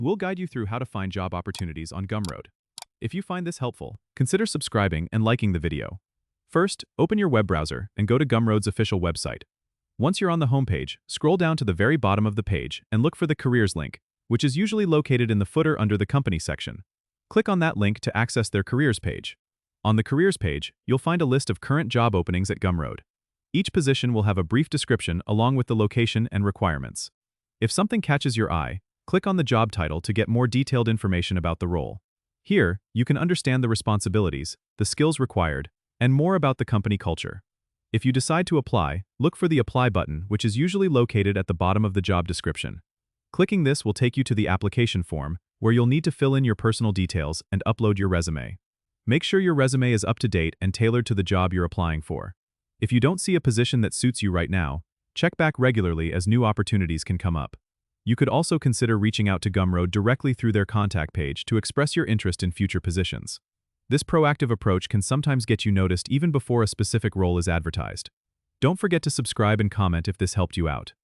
We'll guide you through how to find job opportunities on Gumroad. If you find this helpful, consider subscribing and liking the video. First, open your web browser and go to Gumroad's official website. Once you're on the homepage, scroll down to the very bottom of the page and look for the Careers link, which is usually located in the footer under the Company section. Click on that link to access their Careers page. On the Careers page, you'll find a list of current job openings at Gumroad. Each position will have a brief description along with the location and requirements. If something catches your eye, click on the job title to get more detailed information about the role. Here, you can understand the responsibilities, the skills required, and more about the company culture. If you decide to apply, look for the Apply button, which is usually located at the bottom of the job description. Clicking this will take you to the application form, where you'll need to fill in your personal details and upload your resume. Make sure your resume is up to date and tailored to the job you're applying for. If you don't see a position that suits you right now, check back regularly as new opportunities can come up. You could also consider reaching out to Gumroad directly through their contact page to express your interest in future positions. This proactive approach can sometimes get you noticed even before a specific role is advertised. Don't forget to subscribe and comment if this helped you out.